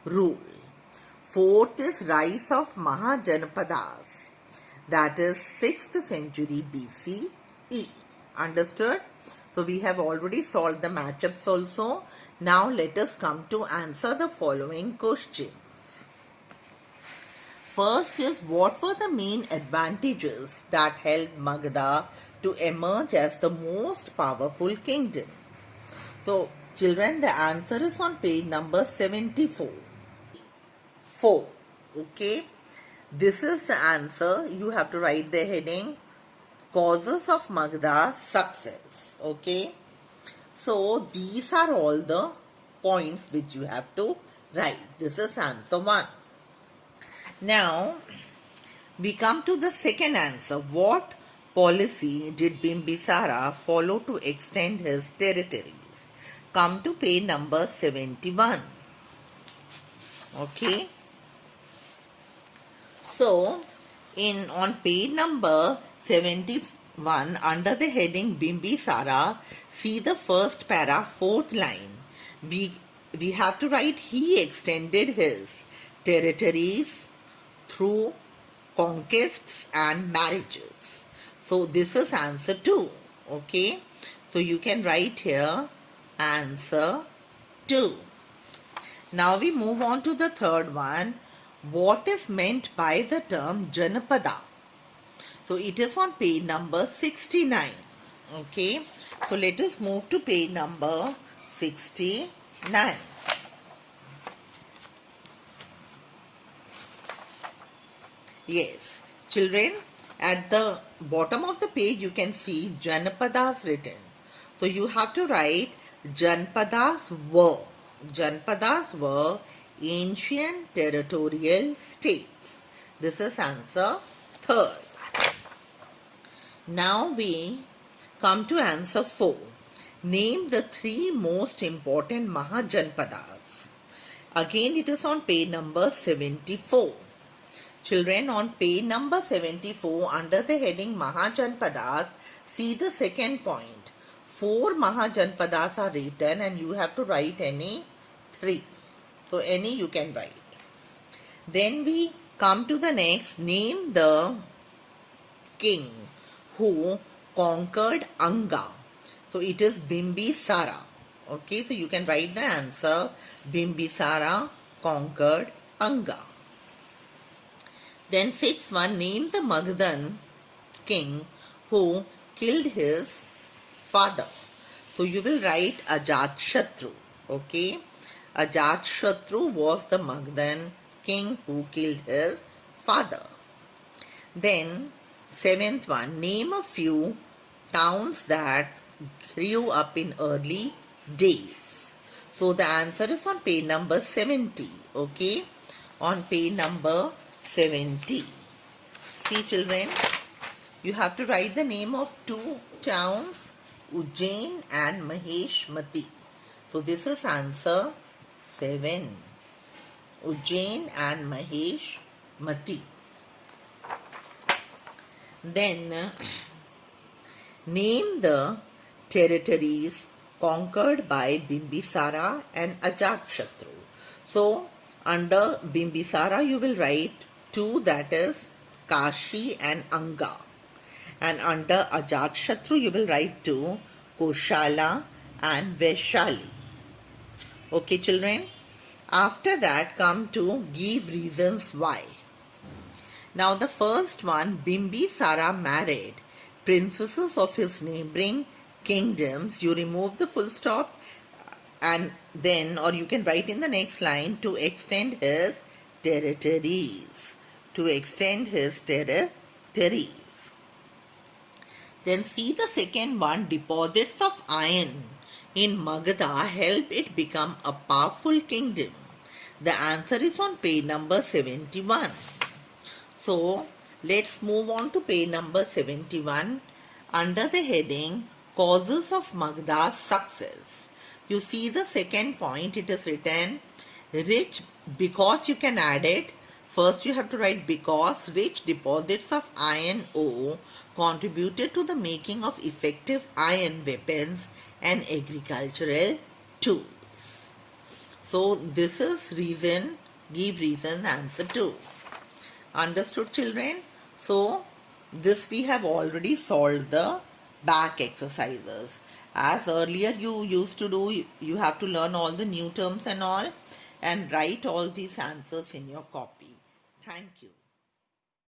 rule. Fourth is rise of Mahajanapadas, that is 6th century BCE. Understood? So we have already solved the matchups also. Now let us come to answer the following questions. First is, what were the main advantages that helped Magadha to emerge as the most powerful kingdom? So children, the answer is on page number 74. 4. Okay. This is the answer. You have to write the heading, causes of Magadha's success. Okay. So these are all the points which you have to write. This is answer 1. Now we come to the second answer. What policy did Bimbisara follow to extend his territories? Come to page number 71. Okay. So on page number 71, under the heading Bimbisara, see the first para, 4th line. We have to write, he extended his territories through conquests and marriages. So this is answer 2. Okay. So you can write here answer 2. Now we move on to the third one. What is meant by the term Janapada? So it is on page number 69. Okay. So let us move to page number 69. Yes. Children, at the bottom of the page you can see Janapadas written. So you have to write Janapadas were. Janapadas were ancient territorial states. This is answer 3rd. Now we come to answer 4. Name the 3 most important Mahajanpadas. Again it is on page number 74. Children, on page number 74, under the heading Mahajanpadas, see the second point. 4 Mahajanpadas are written and you have to write any 3. So any you can write. Then we come to the next. Name the king who conquered Anga. So it is Bimbisara. Okay, so you can write the answer. Bimbisara conquered Anga. Then 6th one, name the Magadhan king who killed his father. So you will write Ajatshatru. Okay. Ajatshatru was the Magadhan king who killed his father. Then 7th one, name a few towns that grew up in early days. So the answer is on page number 70. Okay. On page number 70. See children, you have to write the name of 2 towns, Ujjain and Maheshmati. So this is answer 7. Ujjain and Maheshmati. Then name the territories conquered by Bimbisara and Ajatshatru. So under Bimbisara you will write 2, that is Kashi and Anga. And under Ajatshatru you will write 2, Koshala and Vaishali. Okay children. After that come to give reasons why. Now the first one, Bimbisara married princesses of his neighboring kingdoms. You remove the full stop and then, or you can write in the next line, to extend his territories. To extend his territories. Then see the second one, deposits of iron in Magadha helped it become a powerful kingdom. The answer is on page number 71. So let's move on to page number 71. Under the heading causes of Magadha's success, you see the second point, it is written rich, because you can add it. First you have to write because rich deposits of iron ore contributed to the making of effective iron weapons and agricultural tools. So this is reason, give reason answer 2. Understood, children? So this we have already solved the back exercises. As earlier you used to do, you have to learn all the new terms and all and write all these answers in your copy. Thank you.